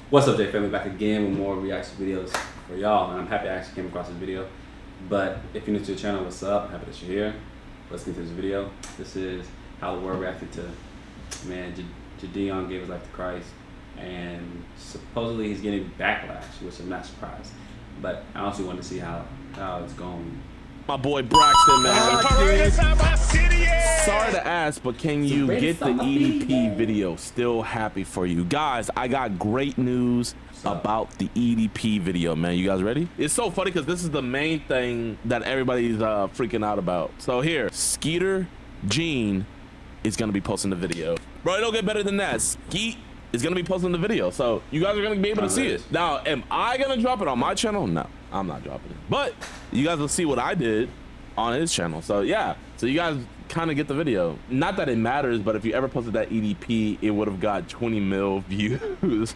What's up, J Family? Back again with more reaction videos for y'all, and I'm happy I actually came across this video. But if you're new to the channel, what's up? Happy that you're here. Let's get to this video. This is how the world reacted to, man, JiDion gave his life to Christ, and supposedly he's getting backlash, which I'm not surprised. But I also want to see how it's going. My boy Braxton, man. Sorry to ask, but can you get the EDP video? Still happy for you guys. I got great news about the EDP video, man. You guys ready? It's so funny because this is the main thing that everybody's freaking out about. So here, Skeeter Gene is gonna be posting the video. Bro, it don't get better than that. Skeet is gonna be posting the video, so you guys are gonna be able to see it. Now, am I gonna drop it on my channel? No, I'm not dropping it, but you guys will see what I did on his channel. So yeah, so you guys kind of get the video. Not that it matters, but if you ever posted that EDP, it would have got 20 mil views.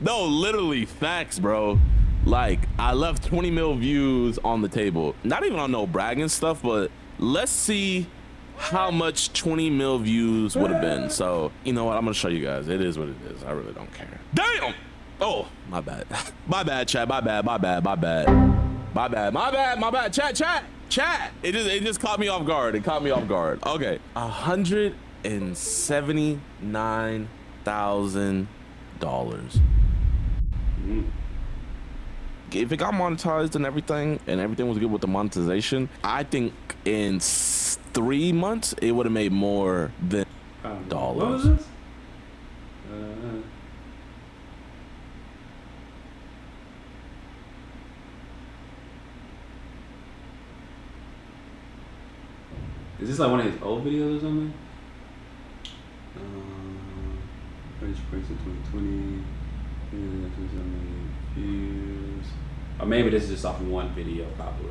No, literally facts, bro. Like, I left 20 mil views on the table. Not even on no bragging stuff, but let's see how much 20 mil views would have been. So you know what, I'm gonna show you guys. It is what it is. I really don't care. Damn. Oh, my bad. My bad, chat. My bad. Chat. It just caught me off guard. It caught me off guard. Okay, $179,000. If it got monetized and everything was good with the monetization, I think in 3 months it would have made more than dollars. What was this? Is this like one of his old videos or something? Prince in 2020, views. Or maybe this is just off of one video, probably.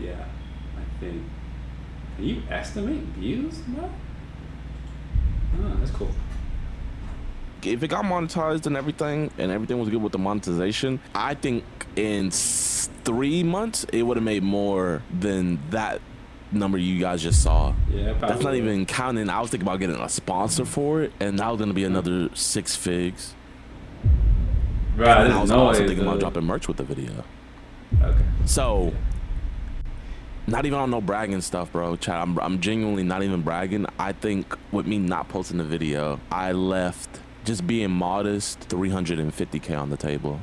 Yeah, I think. Can you estimate views, bro? Oh, that's cool. If it got monetized and everything was good with the monetization, I think in 3 months it would have made more than that number you guys just saw. Yeah, probably. That's not even counting. I was thinking about getting a sponsor for it, and that was gonna be another 6 figs. Right. I was also thinking about dropping merch with the video. Okay. So, not even on no bragging stuff, bro. Chat, I'm genuinely not even bragging. I think with me not posting the video, I left, just being modest, 350K on the table.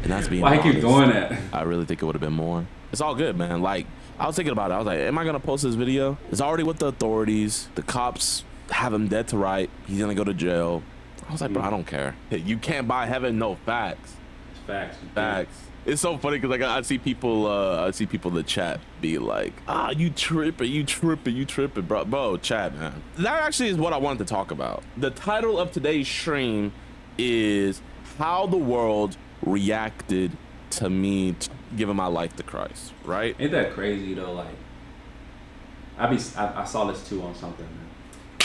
And that's being modest. Why keep doing that? I really think it would have been more. It's all good, man. Like, I was thinking about it. I was like, am I gonna post this video? It's already with the authorities. The cops have him dead to right. He's gonna go to jail. I was like, bro, I don't care. You can't buy heaven. No, facts. It's facts. Facts. It's so funny because like I see people in the chat be like, you tripping, bro, chat, man. That actually is what I wanted to talk about. The title of today's stream is how the world reacted to me giving my life to Christ, right? Ain't that crazy though? Like, I saw this too on something, man.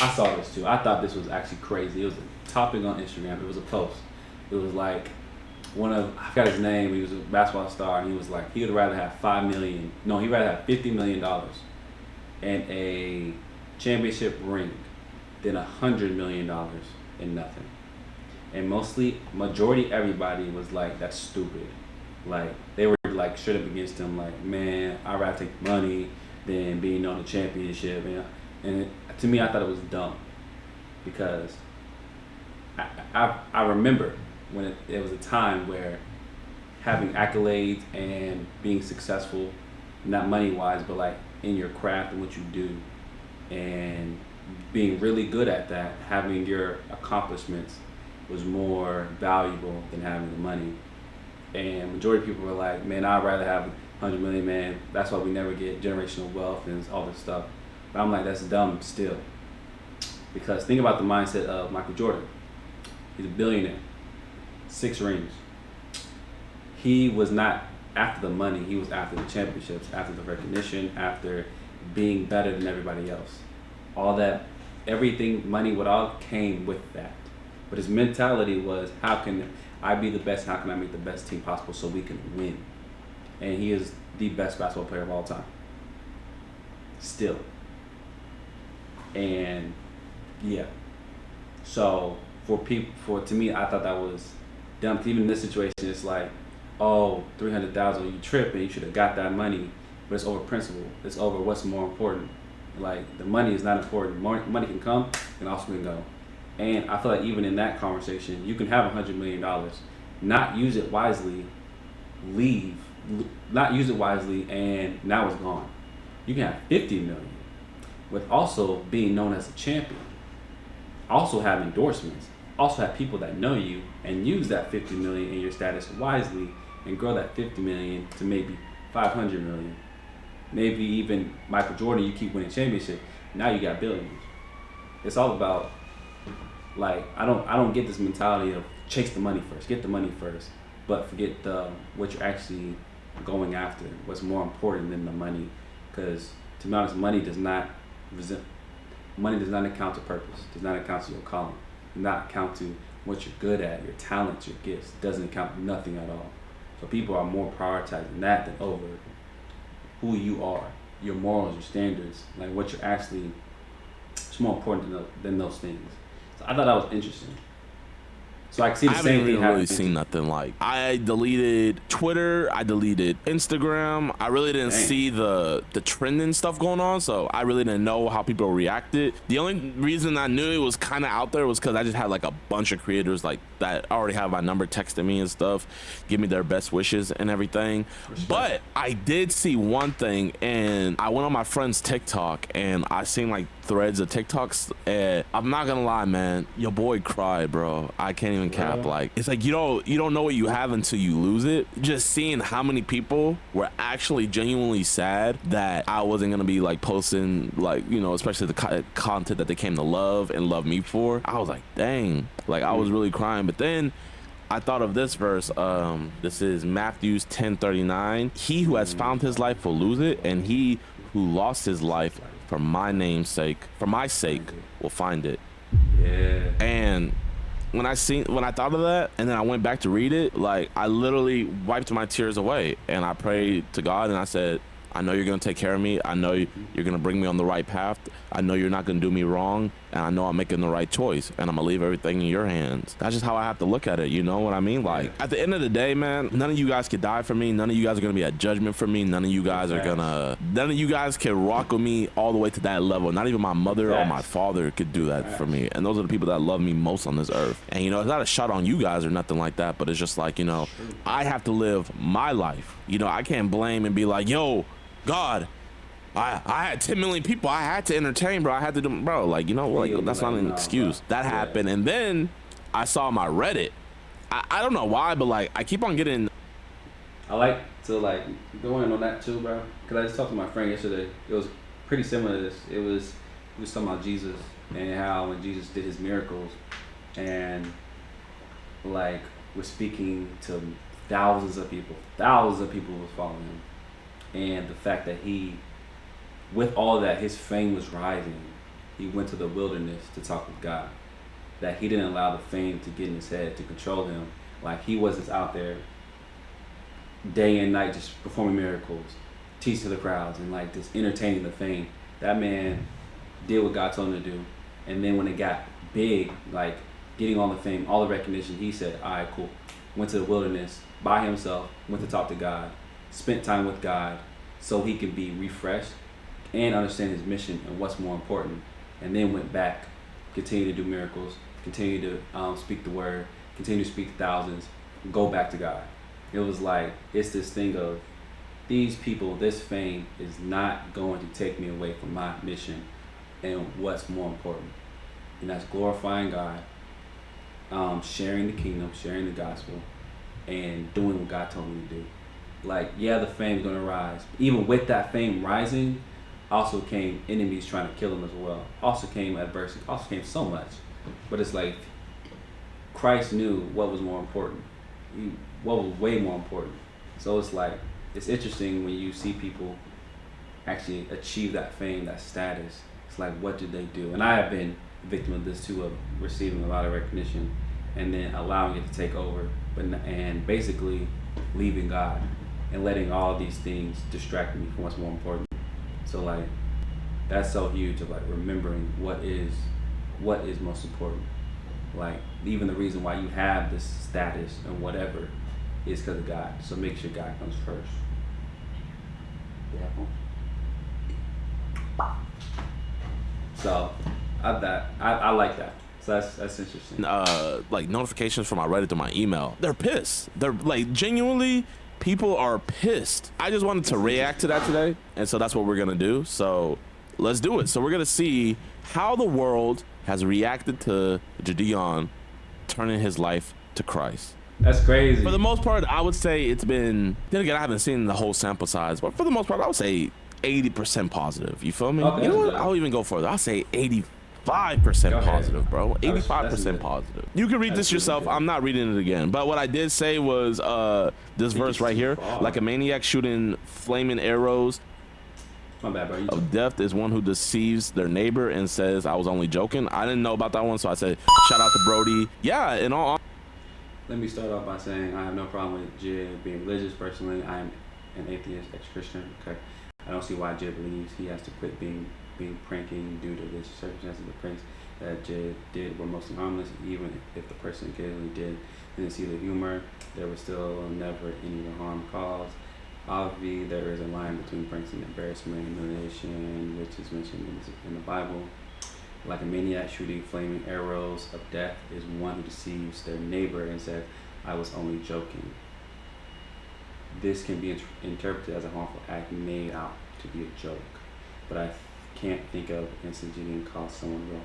I saw this too. I thought this was actually crazy. It was a topic on Instagram. It was a post. It was like, I forgot his name. He was a basketball star, and he was like, he would rather have $5 million. No, he'd rather have $50 million and a championship ring than $100 million and nothing. And majority everybody was like, that's stupid. Like, they were like straight up against him. Like, man, I'd rather take the money than being on the championship. And to me, I thought it was dumb because I remember when it was a time where having accolades and being successful, not money wise, but like in your craft and what you do, and being really good at that, having your accomplishments was more valuable than having the money. And majority of people were like, man, I'd rather have 100 million, man. That's why we never get generational wealth and all this stuff. But I'm like, that's dumb still. Because think about the mindset of Michael Jordan. He's a billionaire. 6 rings. He was not after the money. He was after the championships, after the recognition, after being better than everybody else. All that, everything, money, what all came with that. But his mentality was, how can I be the best? How can I make the best team possible so we can win? And he is the best basketball player of all time. Still. And Yeah. So to me, I thought that was dumb. 'Cause even in this situation, it's like, oh, 300,000, you tripping? You should have got that money. But it's over principle. It's over what's more important. Like the money is not important. Money can come and also can go. And I feel like even in that conversation, you can have $100 million, not use it wisely, leave, not use it wisely, and now it's gone. You can have 50 million with also being known as a champion, also have endorsements, also have people that know you, and use that 50 million in your status wisely, and grow that 50 million to maybe 500 million. Maybe even Michael Jordan, you keep winning championship, now you got billions. It's all about, like, I don't get this mentality of chase the money first, get the money first, but forget what you're actually going after, what's more important than the money. Because to be honest, money does not account to purpose, does not account to your calling, does not account to what you're good at, your talents, your gifts. It doesn't account nothing at all. So people are more prioritizing that than over who you are, your morals, your standards, like what you're actually. It's more important than those things. So I thought that was interesting. So I can see the same thing. I haven't really seen nothing. Like, I deleted Twitter, I deleted Instagram. I really didn't see the trending stuff going on, so I really didn't know how people reacted. The only reason I knew it was kind of out there was because I just had like a bunch of creators like that already have my number texting me and stuff, give me their best wishes and everything. But I did see one thing, and I went on my friend's TikTok and I seen like threads of TikToks, and I'm not gonna lie, man, your boy cried, bro. I can't even cap. Like, it's like you don't know what you have until you lose it. Just seeing how many people were actually genuinely sad that I wasn't gonna be like posting, like, you know, especially the content that they came to love and love me for. I was like, dang, like I was really crying. But then I thought of this verse. This is Matthew 10:39. He who has found his life will lose it, and he who lost his life for my sake, will find it. Yeah. And when I thought of that, and then I went back to read it, like I literally wiped my tears away, and I prayed to God, and I said, I know you're gonna take care of me. I know you're gonna bring me on the right path. I know you're not gonna do me wrong, and I know I'm making the right choice, and I'm gonna leave everything in your hands. That's just how I have to look at it. You know what I mean? Like, at the end of the day, man, none of you guys could die for me. None of you guys are gonna be at judgment for me. None of you guys can rock with me all the way to that level. Not even my mother or my father could do that for me. And those are the people that love me most on this earth. And you know, it's not a shot on you guys or nothing like that, but it's just like, you know, I have to live my life. You know, I can't blame and be like, yo, God, I had 10 million people I had to entertain, bro. I had to do, bro, like, you know, like, that's not an excuse. That happened. And then I saw my Reddit. I don't know why, but like, I keep on getting. I like to like go in on that too, bro. Cause I just talked to my friend yesterday. It was pretty similar to this. He was talking about Jesus and how when Jesus did his miracles, and like we're speaking to thousands of people was following him. And the fact that with all that, his fame was rising. He went to the wilderness to talk with God. That he didn't allow the fame to get in his head, to control him. Like, he wasn't out there day and night just performing miracles, teaching to the crowds, and like just entertaining the fame. That man did what God told him to do. And then when it got big, like getting all the fame, all the recognition, he said, all right, cool. Went to the wilderness by himself, went to talk to God, spent time with God so he could be refreshed and understand his mission and what's more important. And then went back, continued to do miracles, continued to speak the word, continued to speak to thousands, go back to God. It was like, it's this thing of these people, this fame is not going to take me away from my mission and what's more important. And that's glorifying God, sharing the kingdom, sharing the gospel, and doing what God told me to do. Like, yeah, the fame's gonna rise. Even with that fame rising, also came enemies trying to kill him as well. Also came adversity, also came so much. But it's like, Christ knew what was more important. What was way more important. So it's like, it's interesting when you see people actually achieve that fame, that status. It's like, what did they do? And I have been a victim of this too, of receiving a lot of recognition and then allowing it to take over, and basically leaving God and letting all these things distract me from what's more important. So like, that's so huge of like remembering what is what is most important. Like, even the reason why you have this status and whatever is because of God. So make sure God comes first. Yeah. So I like that. So that's interesting. Like notifications from my Reddit to my email. They're pissed. They're like, genuinely, people are pissed. I just wanted to react to that today, and so that's what we're gonna do. So let's do it. So we're gonna see how the world has reacted to JiDion turning his life to Christ. That's crazy. For the most part, I would say it's been, then again, I haven't seen the whole sample size, but for the most part, I would say 80% positive. You feel me? Okay, you know what? I'll even go further. I'll say 85% positive, bro. 85% positive. You can read this yourself. I'm not reading it again. But what I did say was this verse right here. Like a maniac shooting flaming arrows My bad, bro. of death is one who deceives their neighbor and says, I was only joking. I didn't know about that one, so I said, shout out to Brody. Yeah, and all. Let me start off by saying I have no problem with Jid being religious. Personally, I am an atheist, ex-Christian. Okay, I don't see why Jid believes he has to quit being pranking due to the circumstances. The pranks that Jid did were mostly harmless. Even if the person occasionally didn't see the humor, there was still never any harm caused. Obviously, there is a line between pranks and embarrassment and humiliation, which is mentioned in the Bible. Like a maniac shooting flaming arrows of death is one who deceives their neighbor and said, I was only joking. This can be interpreted as a harmful act made out to be a joke, but I can't think of instance JiDion caused someone real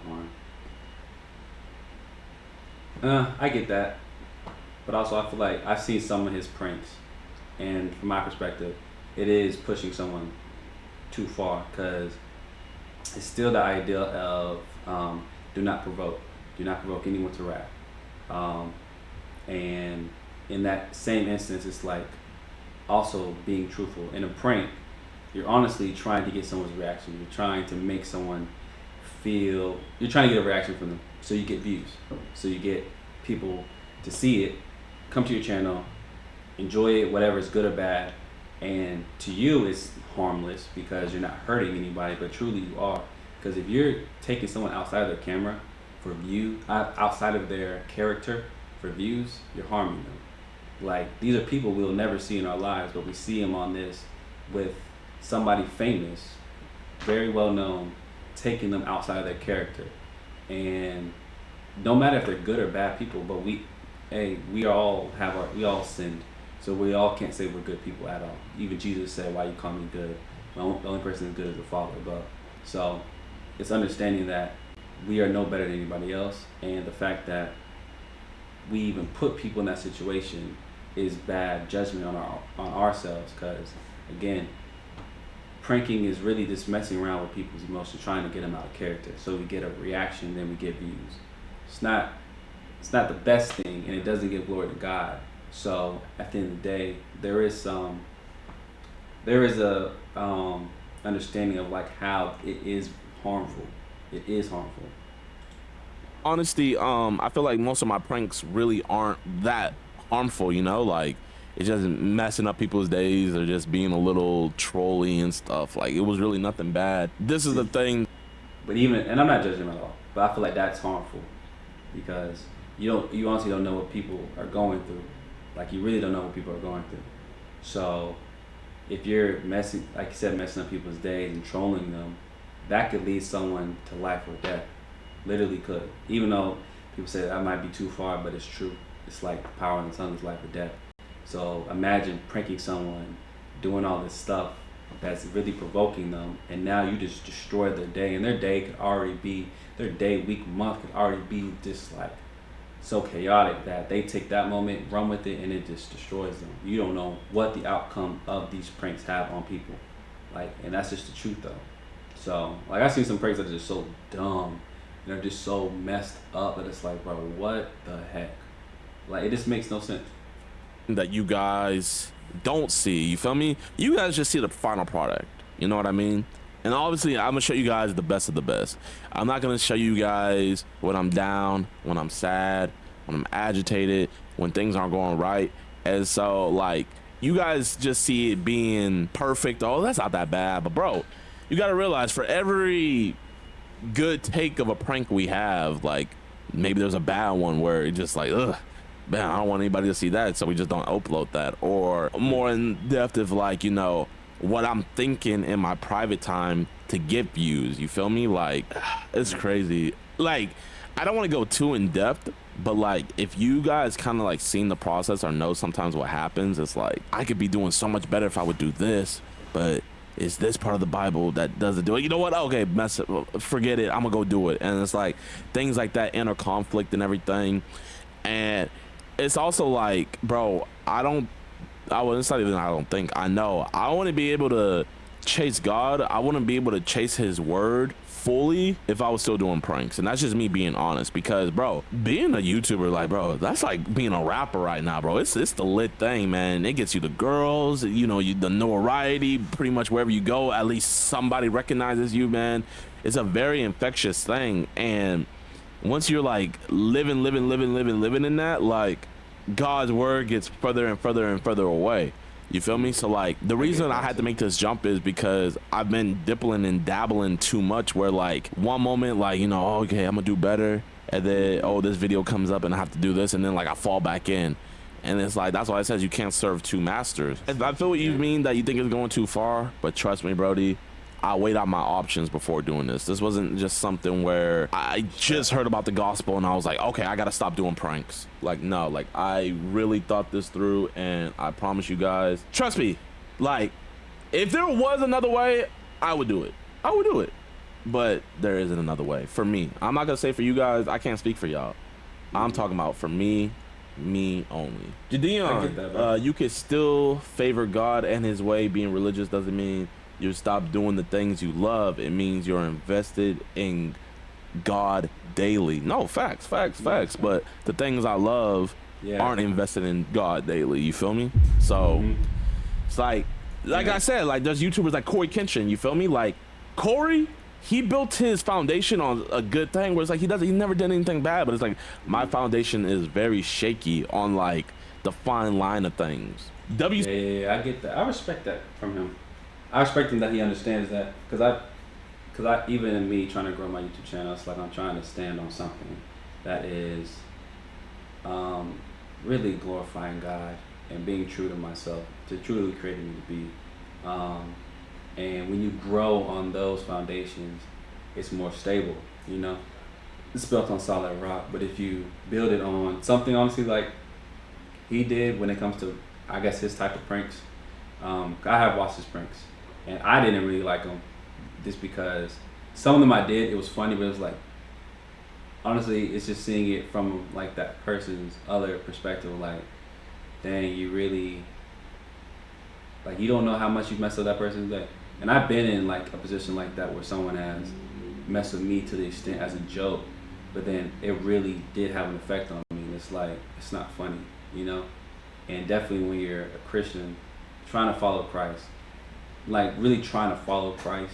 harm. I get that, but also I feel like I've seen some of his pranks, and from my perspective, it is pushing someone too far, because it's still the idea of do not provoke anyone to wrath, and in that same instance, it's like also being truthful. In a prank, you're honestly trying to get someone's reaction. You're trying to make someone feel, you're trying to get a reaction from them, so you get views, so you get people to see it, come to your channel, enjoy it, whatever is good or bad, and to you it's harmless because you're not hurting anybody, but truly you are. Because if you're taking someone outside of their camera for view, outside of their character for views, you're harming them. Like, these are people we'll never see in our lives, but we see them on this with somebody famous, very well known, taking them outside of their character. And no matter if they're good or bad people, but we all sinned. So we all can't say we're good people at all. Even Jesus said, why you call me good? The only person that's good is the Father above. So it's understanding that we are no better than anybody else, and the fact that we even put people in that situation is bad judgment on ourselves. Because again, pranking is really just messing around with people's emotions, trying to get them out of character. So we get a reaction, then we get views. It's not the best thing, and it doesn't give glory to God. So at the end of the day, there is a understanding of like how it is harmful. It is harmful. Honesty, I feel like most of my pranks really aren't that harmful, you know, like it's just messing up people's days or just being a little trolly and stuff. Like, it was really nothing bad. This is the thing. But and I'm not judging at all, but I feel like that's harmful because you honestly don't know what people are going through. Like, you really don't know what people are going through. So if you're messing up people's days and trolling them, that could lead someone to life or death. Literally could. Even though people say that might be too far, but it's true. It's like the power in the tongue is life or death. So imagine pranking someone, doing all this stuff that's really provoking them, and now you just destroy their day, and their day could already be, their day, week, month could already be just like so chaotic that they take that moment, run with it, and it just destroys them. You don't know what the outcome of these pranks have on people. Like, and that's just the truth though. So like, I've seen some pranks that are just so dumb, and they're just so messed up that it's like, bro, what the heck? Like, it just makes no sense. That you guys don't see, you feel me? You guys just see the final product, you know what I mean? And obviously I'm gonna show you guys the best of the best. I'm not gonna show you guys when I'm down, when I'm sad, when I'm agitated, when things aren't going right. And so like, you guys just see it being perfect. Oh, that's not that bad. But bro, you gotta realize for every good take of a prank we have. Like maybe there's a bad one where it's just like, ugh, man, I don't want anybody to see that, so we just don't upload that. Or more in depth of like, you know, what I'm thinking in my private time to get views. You feel me? Like, it's crazy. Like, I don't want to go too in depth, but like, if you guys kind of like seen the process or know sometimes what happens, it's like, I could be doing so much better if I would do this, but is this part of the Bible that doesn't do it? You know what? Okay, mess it, forget it. I'm gonna go do it. And it's like things like that, inner conflict and everything. And it's also like, bro, I don't think I know I want to be able to chase God. I want to be able to chase his word fully if I was still doing pranks. And that's just me being honest, because bro, being a YouTuber, like, bro, that's like being a rapper right now, bro. It's the lit thing, man. It gets you the girls, you know, the notoriety. Pretty much wherever you go, at least somebody recognizes you, man. It's a very infectious thing. And once you're like living in that, like, God's word gets further and further away. You feel me? So like the reason I had to make this jump is because I've been dipping and dabbling too much, where like one moment, like, you know, okay, I'm gonna do better, and then, oh, this video comes up and I have to do this, and then like I fall back in. And it's like, that's why it says you can't serve two masters. I feel what you mean, that you think it's going too far, but trust me, Brody, I weighed out my options before doing this. This wasn't just something where I just heard about the gospel and I was like, okay, I gotta stop doing pranks. Like, no, like I really thought this through, and I promise you guys, trust me, like if there was another way, I would do it. I would do it. But there isn't another way for me. I'm not gonna say for you guys. I can't speak for y'all. I'm talking about for me only. JiDion, you could still favor God and his way. Being religious doesn't mean you stop doing the things you love. It means you're invested in God daily. No, facts. But the things I love aren't invested in God daily. You feel me? So it's like I said, like there's YouTubers like Corey Kenshin. You feel me? Like Corey, he built his foundation on a good thing, where it's like he never did anything bad, but it's like my foundation is very shaky on like the fine line of things. Yeah, I get that. I respect that from him. I respect him that he understands that, because I even in me trying to grow my YouTube channel, it's like I'm trying to stand on something that is really glorifying God and being true to myself, to truly creating me to be. And when you grow on those foundations, it's more stable, you know? It's built on solid rock. But if you build it on something, honestly, like he did when it comes to, I guess, his type of pranks, I have watched his pranks. And I didn't really like them just because some of them I did, it was funny, but it was like, honestly, it's just seeing it from like that person's other perspective, like, dang, you really, like, you don't know how much you've messed up that person's day. And I've been in like a position like that where someone has messed with me to the extent as a joke, but then it really did have an effect on me. And it's like, it's not funny, you know? And definitely when you're a Christian trying to follow Christ, like really trying to follow Christ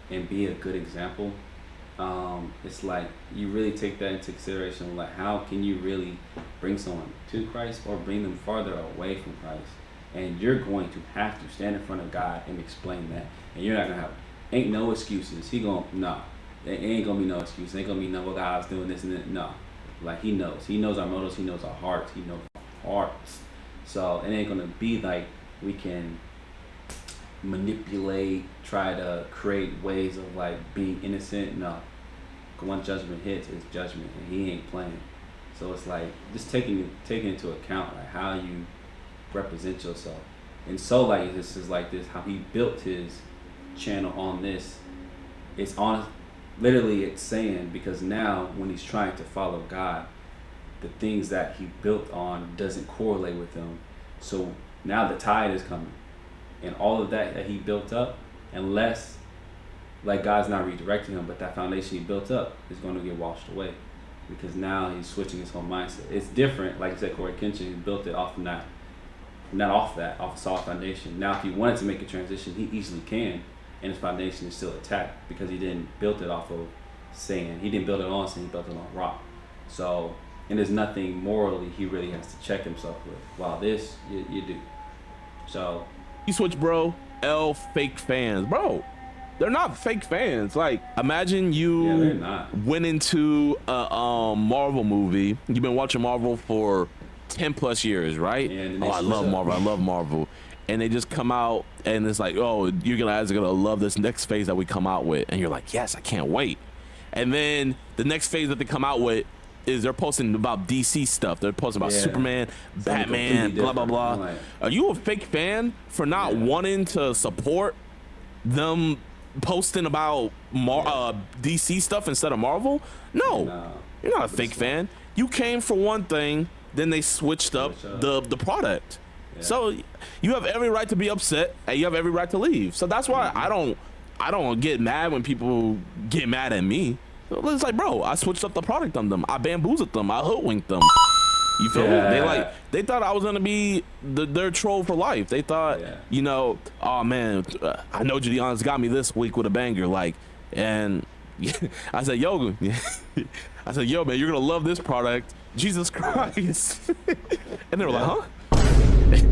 and be a good example, it's like you really take that into consideration. Like, how can you really bring someone to Christ or bring them farther away from Christ? And you're going to have to stand in front of God and explain that. And you're not gonna have, ain't no excuses. He gonna, nah, it ain't gonna be no excuses. Ain't gonna be no, well, God's doing this and that. No, like he knows our motives. He knows our hearts. He knows our hearts. So it ain't gonna be like we can manipulate, try to create ways of like being innocent. No, once judgment hits, it's judgment, and he ain't playing. So it's like just taking into account like how you represent yourself. And so like this is like this, how he built his channel on this. It's on, literally it's saying, because now when he's trying to follow God, the things that he built on doesn't correlate with him. So now the tide is coming. And all of that he built up, unless like God's not redirecting him, but that foundation he built up is going to get washed away, because now he's switching his whole mindset. It's different, like I said, Corey Kenshin, he built it off of off a solid foundation. Now if he wanted to make a transition, he easily can, and his foundation is still intact because he didn't build it off of sand. He didn't build it on sand, he built it on rock. So, and there's nothing morally he really has to check himself with. While this, you do. So switch, bro. L fake fans, bro. they're not fake fans. Like, imagine they're you not. went into a Marvel movie. You've been watching Marvel for 10 plus years, right? Yeah, and oh, I love Marvel. I love Marvel. And they just come out and it's like, oh, you guys are gonna love this next phase that we come out with. And you're like, yes, I can't wait. And then the next phase that they come out with is they're posting about DC stuff. They're posting about Superman, Batman, blah, blah, blah. Like, are you a fake fan for not wanting to support them posting about DC stuff instead of Marvel? No, you're not a fake fan. You came for one thing, then they switched up the product. Yeah. So you have every right to be upset and you have every right to leave. So that's why I don't get mad when people get mad at me. It's like, bro, I switched up the product on them. I bamboozled them. I hoodwinked them. You feel me? They thought I was gonna be their troll for life. They thought, you know, oh man, I know JiDion's got me this week with a banger. Like, and I said, yo, man, you're gonna love this product. Jesus Christ. And they were like, huh?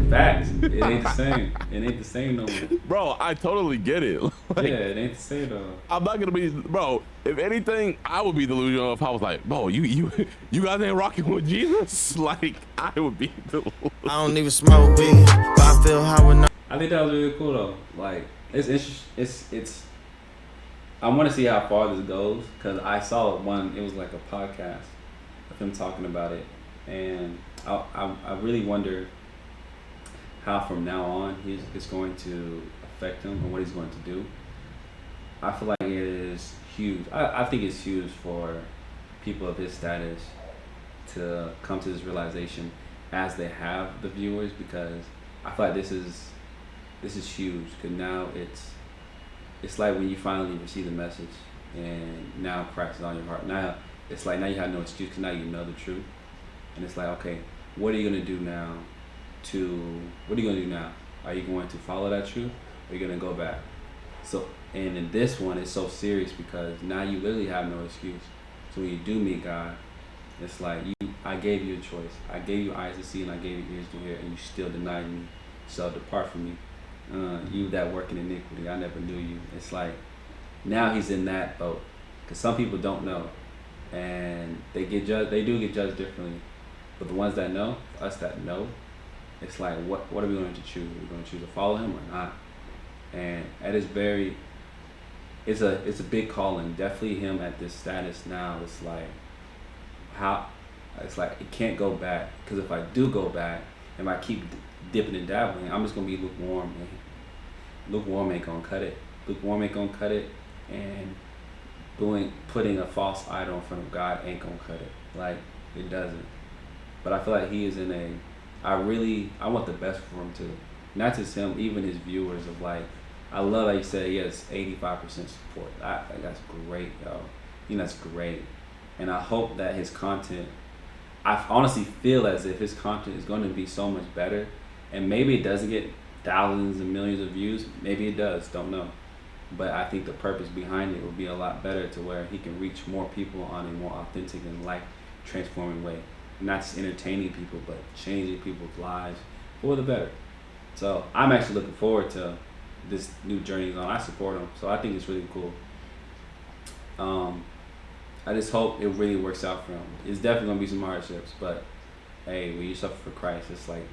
Facts. It ain't the same. It ain't the same no more. Bro, I totally get it. Like, yeah, it ain't the same though. I'm not gonna be, bro. If anything, I would be delusional if I was like, bro, you guys ain't rocking with Jesus. Like, I would be delusional. I don't even smoke weed, but I feel how when I think that was really cool though. Like, it's interesting. It's. I want to see how far this goes because I saw one. It was like a podcast of him talking about it, and I really wonder how from now on it's going to affect him and what he's going to do. I feel like it is huge. I think it's huge for people of his status to come to this realization as they have the viewers, because I feel like this is huge because now it's like when you finally receive the message and now Christ is on your heart. Now it's like now you have no excuse because now you know the truth, and it's like, okay, what are you gonna do now? What are you gonna do now? Are you going to follow that truth, or are you gonna go back? So, and in this one, it's so serious because now you literally have no excuse. So when you do meet God, it's like I gave you a choice. I gave you eyes to see and I gave you ears to hear, and you still denied me. So depart from me, you that work in iniquity. I never knew you. It's like now he's in that boat because some people don't know, and they get judged. They do get judged differently, but the ones that know, us that know. It's like, what are we going to choose? Are we going to choose to follow him or not? And at his it's a big calling. Definitely him at this status now. It's like it can't go back, because if I do go back, if I keep dipping and dabbling, I'm just gonna be lukewarm. And lukewarm ain't gonna cut it. Lukewarm ain't gonna cut it, and putting a false idol in front of God ain't gonna cut it. Like, it doesn't. But I feel like he is in a. I want the best for him too. Not just him, even his viewers. Of like, I love that you said he has 85% support. I think that's great, yo. You know, that's great. And I hope that his content, I honestly feel as if his content is going to be so much better. And maybe it doesn't get thousands and millions of views. Maybe it does, don't know. But I think the purpose behind it will be a lot better, to where he can reach more people on a more authentic and life-transforming way. Not just entertaining people, but changing people's lives for the better. So I'm actually looking forward to this new journey he's on. I support him, so I think it's really cool. I just hope it really works out for him. It's definitely gonna be some hardships, but hey, when you suffer for Christ, it's like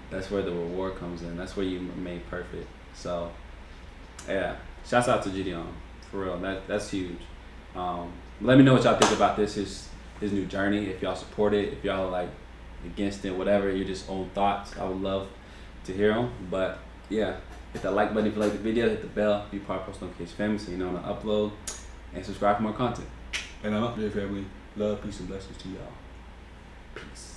that's where the reward comes in. That's where you're made perfect. So yeah, shouts out to JiDion, for real. That's huge. Let me know what y'all think about this. His new journey, if y'all support it, if y'all are like against it, whatever, your just own thoughts. I would love to hear them. But yeah, hit that like button if you like the video, hit the bell, be part of Post Notification Family so you know when I upload, and subscribe for more content. And I'm up there, family. Love, peace, and blessings to y'all. Peace.